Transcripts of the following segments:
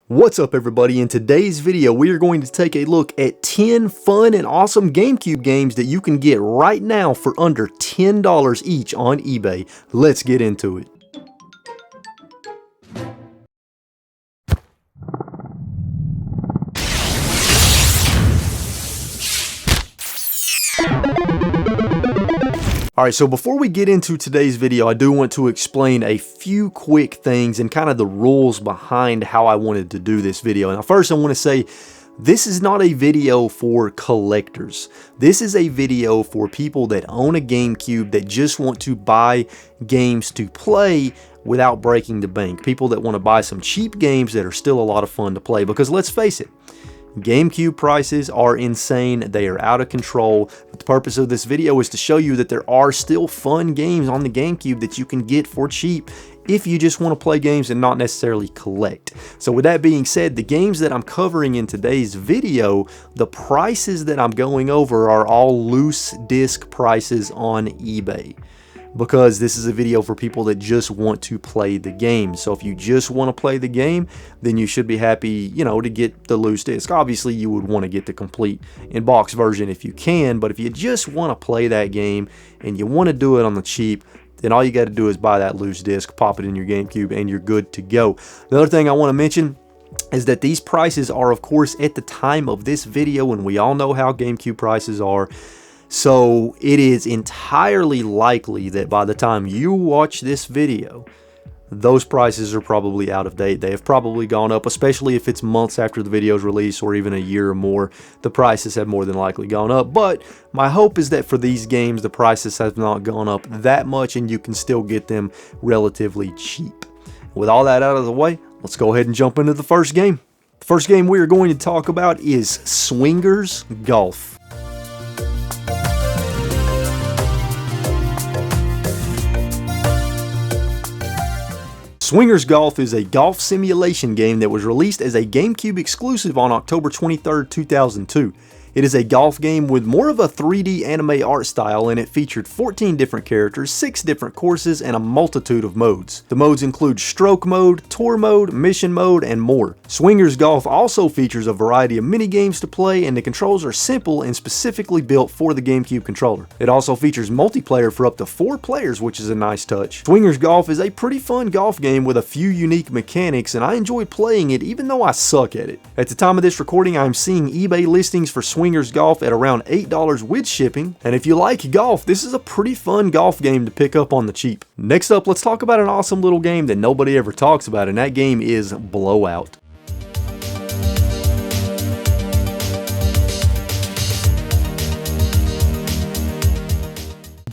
What's up everybody? In today's video we are going to take a look at 10 fun and awesome GameCube games that you can get right now for under $10 each on eBay. Let's get into it. Alright, so before we get into today's video, I do want to explain a few quick things and kind of the rules behind how I wanted to do this video. Now first I want to say, this is not a video for collectors. This is a video for people that own a GameCube that just want to buy games to play without breaking the bank. People that want to buy some cheap games that are still a lot of fun to play, because let's face it, GameCube prices are insane. They are out of control. But the purpose of this video is to show you that there are still fun games on the GameCube that you can get for cheap if you just want to play games and not necessarily collect. So with that being said, the games that I'm covering in today's video, the prices that I'm going over are all loose disc prices on eBay, because this is a video for people that just want to play the game. So if you just want to play the game, then you should be happy, you know, to get the loose disc. Obviously you would want to get the complete in-box version if you can, but if you just want to play that game and you want to do it on the cheap, then all you got to do is buy that loose disc, pop it in your GameCube, and you're good to go. The other thing I want to mention is that these prices are, of course, at the time of this video, and we all know how GameCube prices are. So it is entirely likely that by the time you watch this video, those prices are probably out of date. They have probably gone up, especially if it's months after the video's release or even a year or more. The prices have more than likely gone up. But my hope is that for these games, the prices have not gone up that much and you can still get them relatively cheap. With all that out of the way, let's go ahead and jump into the first game. The first game we are going to talk about is Swingers Golf. Swingers Golf is a golf simulation game that was released as a GameCube exclusive on October 23rd, 2002. It is a golf game with more of a 3D anime art style, and it featured 14 different characters, 6 different courses, and a multitude of modes. The modes include stroke mode, tour mode, mission mode, and more. Swingers Golf also features a variety of mini games to play, and the controls are simple and specifically built for the GameCube controller. It also features multiplayer for up to 4 players, which is a nice touch. Swingers Golf is a pretty fun golf game with a few unique mechanics, and I enjoy playing it even though I suck at it. At the time of this recording, I'm seeing eBay listings for Swingers Golf at around $8 with shipping, and if you like golf, this is a pretty fun golf game to pick up on the cheap. Next up, let's talk about an awesome little game that nobody ever talks about, and that game is Blowout.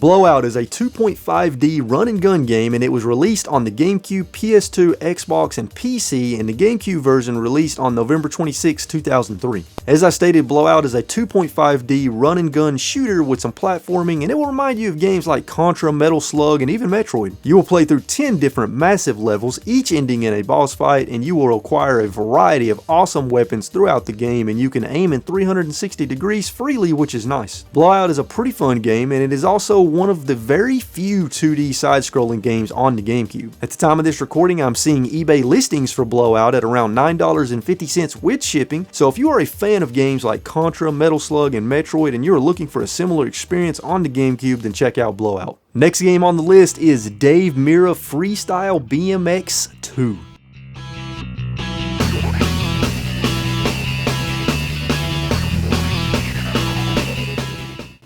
Blowout is a 2.5D run and gun game, and it was released on the GameCube, PS2, Xbox, and PC, and the GameCube version released on November 26, 2003. As I stated, Blowout is a 2.5D run and gun shooter with some platforming, and it will remind you of games like Contra, Metal Slug, and even Metroid. You will play through 10 different massive levels, each ending in a boss fight, and you will acquire a variety of awesome weapons throughout the game, and you can aim in 360 degrees freely, which is nice. Blowout is a pretty fun game, and it is also one of the very few 2D side-scrolling games on the GameCube. At the time of this recording, I'm seeing eBay listings for Blowout at around $9.50 with shipping, so if you are a fan of games like Contra, Metal Slug, and Metroid, and you are looking for a similar experience on the GameCube, then check out Blowout. Next game on the list is Dave Mirra Freestyle BMX 2.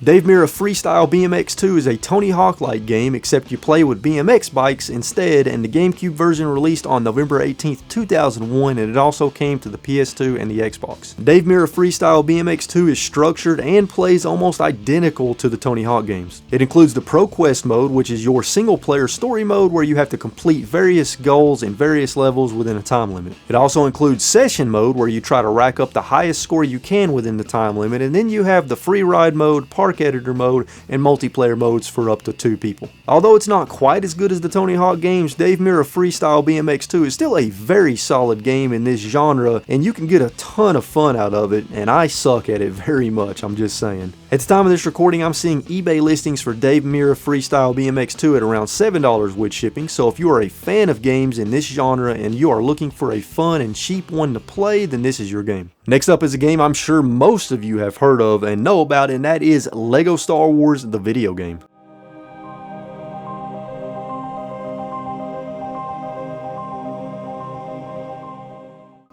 Dave Mirra Freestyle BMX 2 is a Tony Hawk-like game, except you play with BMX bikes instead, and the GameCube version released on November 18th, 2001, and it also came to the PS2 and the Xbox. Dave Mirra Freestyle BMX 2 is structured and plays almost identical to the Tony Hawk games. It includes the Pro Quest mode, which is your single-player story mode where you have to complete various goals in various levels within a time limit. It also includes Session mode, where you try to rack up the highest score you can within the time limit, and then you have the Free Ride mode, Park Hawk editor mode, and multiplayer modes for up to 2 people. Although it's not quite as good as the Tony Hawk games, Dave Mirra Freestyle BMX 2 is still a very solid game in this genre, and you can get a ton of fun out of it, and I suck at it very much, I'm just saying. At the time of this recording, I'm seeing eBay listings for Dave Mirra Freestyle BMX 2 at around $7 with shipping, so if you are a fan of games in this genre and you are looking for a fun and cheap one to play, then this is your game. Next up is a game I'm sure most of you have heard of and know about, and that is LEGO Star Wars, the video game.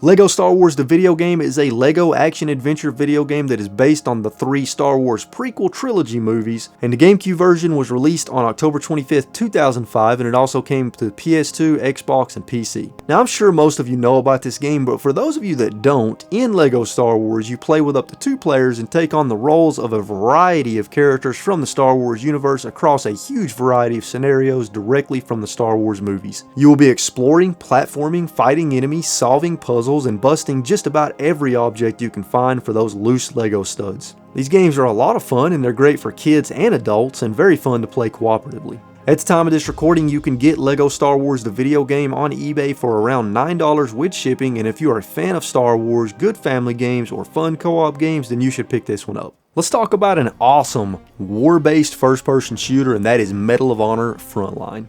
LEGO Star Wars the video game is a LEGO action-adventure video game that is based on the 3 Star Wars prequel trilogy movies, and the Gamecube version was released on October 25th, 2005, and it also came to PS2, Xbox, and PC. Now I'm sure most of you know about this game, but for those of you that don't, in LEGO Star Wars you play with up to 2 players and take on the roles of a variety of characters from the Star Wars universe across a huge variety of scenarios directly from the Star Wars movies. You will be exploring, platforming, fighting enemies, solving puzzles, and busting just about every object you can find for those loose LEGO studs. These games are a lot of fun, and they're great for kids and adults, and very fun to play cooperatively. At the time of this recording, you can get LEGO Star Wars the video game on eBay for around $9 with shipping, and if you are a fan of Star Wars, good family games, or fun co-op games, then you should pick this one up. Let's talk about an awesome war-based first-person shooter, and that is Medal of Honor Frontline.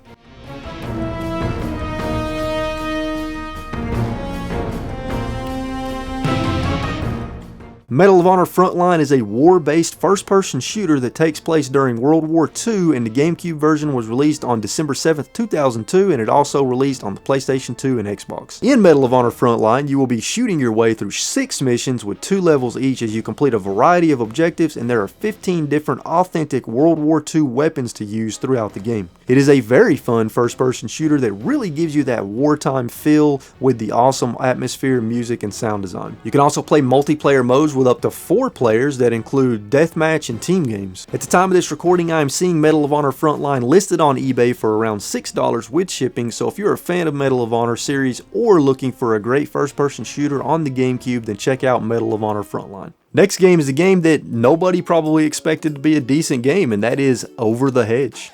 Medal of Honor Frontline is a war-based first-person shooter that takes place during World War II, and the Gamecube version was released on December 7th, 2002, and it also released on the PlayStation 2 and Xbox. In Medal of Honor Frontline, you will be shooting your way through 6 missions with 2 levels each as you complete a variety of objectives, and there are 15 different authentic World War II weapons to use throughout the game. It is a very fun first-person shooter that really gives you that wartime feel with the awesome atmosphere, music, and sound design. You can also play multiplayer modes with up to 4 players that include deathmatch and team games. At the time of this recording, I am seeing Medal of Honor Frontline listed on eBay for around $6 with shipping, so if you're a fan of Medal of Honor series or looking for a great first-person shooter on the Gamecube, then check out Medal of Honor Frontline. Next game is a game that nobody probably expected to be a decent game, and that is Over the Hedge.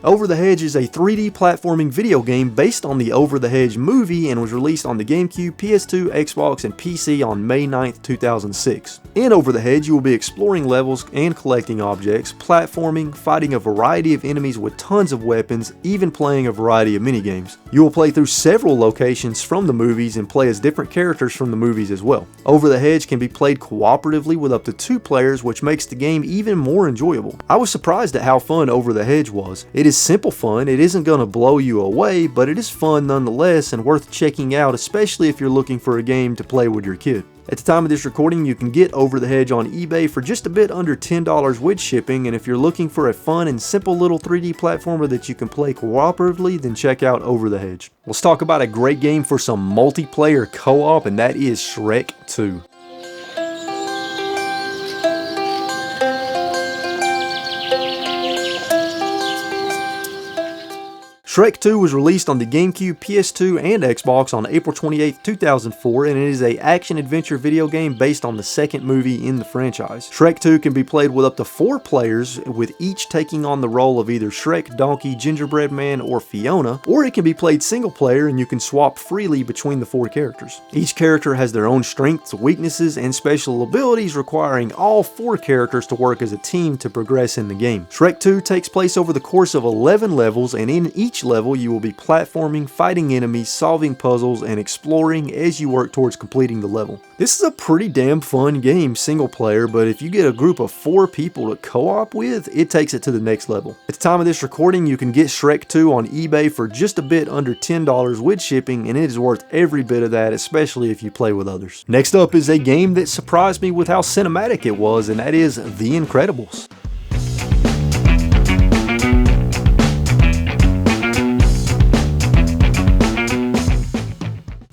Over the Hedge is a 3D platforming video game based on the Over the Hedge movie and was released on the Gamecube, PS2, Xbox, and PC on May 9th, 2006. In Over the Hedge, you will be exploring levels and collecting objects, platforming, fighting a variety of enemies with tons of weapons, even playing a variety of minigames. You will play through several locations from the movies and play as different characters from the movies as well. Over the Hedge can be played cooperatively with up to 2 players, which makes the game even more enjoyable. I was surprised at how fun Over the Hedge was. It is simple fun, it isn't going to blow you away, but it is fun nonetheless and worth checking out, especially if you're looking for a game to play with your kid. At the time of this recording, you can get Over the Hedge on eBay for just a bit under $10 with shipping, and if you're looking for a fun and simple little 3D platformer that you can play cooperatively, then check out Over the Hedge. Let's talk about a great game for some multiplayer co-op, and that is Shrek II. Shrek II was released on the Gamecube, PS2, and Xbox on April 28, 2004, and it is an action-adventure video game based on the second movie in the franchise. Shrek II can be played with up to 4 players, with each taking on the role of either Shrek, Donkey, Gingerbread Man, or Fiona, or it can be played single player and you can swap freely between the 4 characters. Each character has their own strengths, weaknesses, and special abilities, requiring all 4 characters to work as a team to progress in the game. Shrek II takes place over the course of 11 levels, and in each level you will be platforming, fighting enemies, solving puzzles, and exploring as you work towards completing the level. This is a pretty damn fun game single player, but if you get a group of 4 people to co-op with, it takes it to the next level. At the time of this recording, you can get Shrek 2 on eBay for just a bit under $10 with shipping, and it is worth every bit of that, especially if you play with others. Next up is a game that surprised me with how cinematic it was, and that is The Incredibles.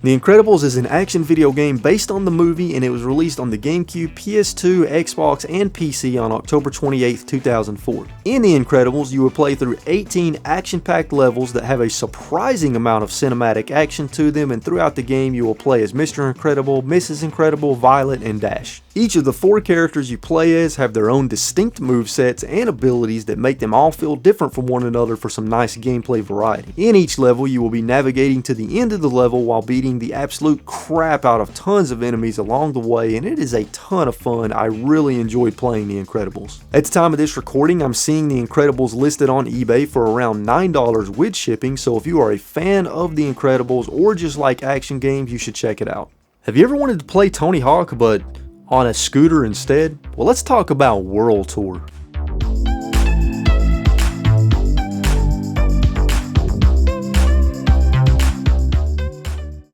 The Incredibles is an action video game based on the movie, and it was released on the Gamecube, PS2, Xbox, and PC on October 28, 2004. In The Incredibles, you will play through 18 action-packed levels that have a surprising amount of cinematic action to them, and throughout the game you will play as Mr. Incredible, Mrs. Incredible, Violet, and Dash. Each of the 4 characters you play as have their own distinct movesets and abilities that make them all feel different from one another for some nice gameplay variety. In each level, you will be navigating to the end of the level while beating the absolute crap out of tons of enemies along the way, and it is a ton of fun. I really enjoyed playing The Incredibles. At the time of this recording, I'm seeing The Incredibles listed on eBay for around $9 with shipping, so if you are a fan of The Incredibles or just like action games, you should check it out. Have you ever wanted to play Tony Hawk but on a scooter instead? Well, let's talk about World Tour.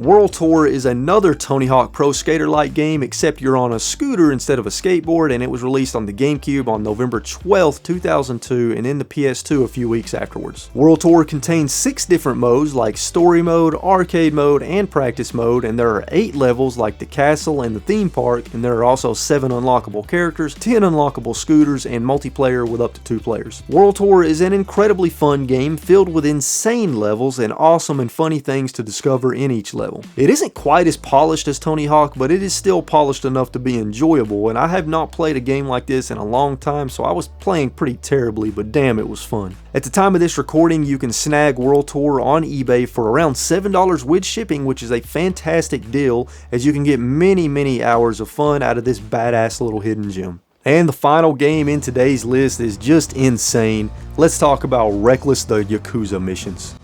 World Tour is another Tony Hawk Pro Skater-like game, except you're on a scooter instead of a skateboard, and it was released on the Gamecube on November 12, 2002, and in the PS2 a few weeks afterwards. World Tour contains 6 different modes like Story Mode, Arcade Mode, and Practice Mode, and there are 8 levels like the Castle and the Theme Park, and there are also 7 unlockable characters, 10 unlockable scooters, and multiplayer with up to 2 players. World Tour is an incredibly fun game filled with insane levels and awesome and funny things to discover in each level. It isn't quite as polished as Tony Hawk, but it is still polished enough to be enjoyable, and I have not played a game like this in a long time, so I was playing pretty terribly, but damn, it was fun. At the time of this recording, you can snag World Tour on eBay for around $7 with shipping, which is a fantastic deal, as you can get many hours of fun out of this badass little hidden gem. And the final game in today's list is just insane. Let's talk about Reckless the Yakuza missions.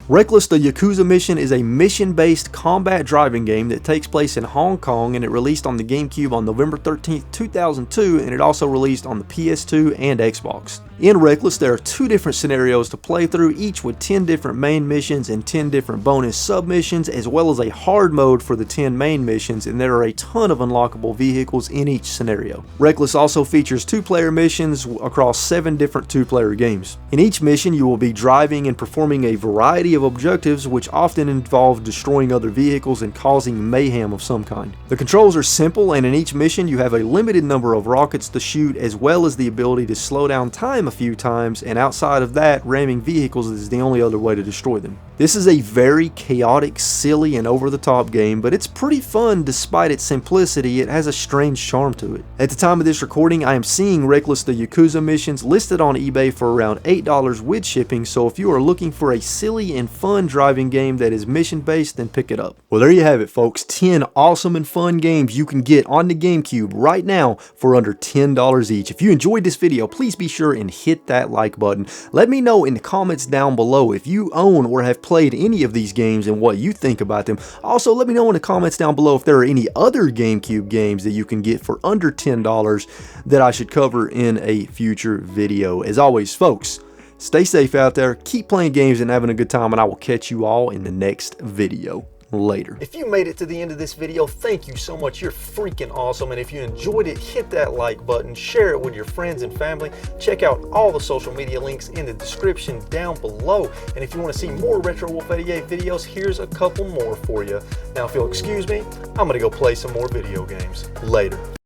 Reckless the Yakuza Mission is a mission-based combat driving game that takes place in Hong Kong, and it released on the GameCube on November 13, 2002, and it also released on the PS2 and Xbox. In Reckless, there are 2 different scenarios to play through, each with 10 different main missions and 10 different bonus sub-missions, as well as a hard mode for the 10 main missions, and there are a ton of unlockable vehicles in each scenario. Reckless also features 2-player missions across 7 different 2-player games. In each mission, you will be driving and performing a variety of objectives, which often involve destroying other vehicles and causing mayhem of some kind. The controls are simple, and in each mission you have a limited number of rockets to shoot, as well as the ability to slow down time a few times, and outside of that, ramming vehicles is the only other way to destroy them. This is a very chaotic, silly, and over-the-top game, but it's pretty fun despite its simplicity. It has a strange charm to it. At the time of this recording, I am seeing Reckless the Yakuza missions listed on eBay for around $8 with shipping, so if you are looking for a silly and fun driving game that is mission-based, then pick it up. Well, there you have it, folks. 10 awesome and fun games you can get on the GameCube right now for under $10 each. If you enjoyed this video, please be sure and hit that like button. Let me know in the comments down below if you own or have played any of these games and what you think about them. Also, let me know in the comments down below if there are any other GameCube games that you can get for under $10 that I should cover in a future video. As always, folks, stay safe out there, keep playing games and having a good time, and I will catch you all in the next video. Later. If you made it to the end of this video, thank you so much. You're freaking awesome. And if you enjoyed it, hit that like button, share it with your friends and family. Check out all the social media links in the description down below. And if you want to see more Retro Wolf 88 videos, here's a couple more for you. Now, if you'll excuse me, I'm going to go play some more video games. Later.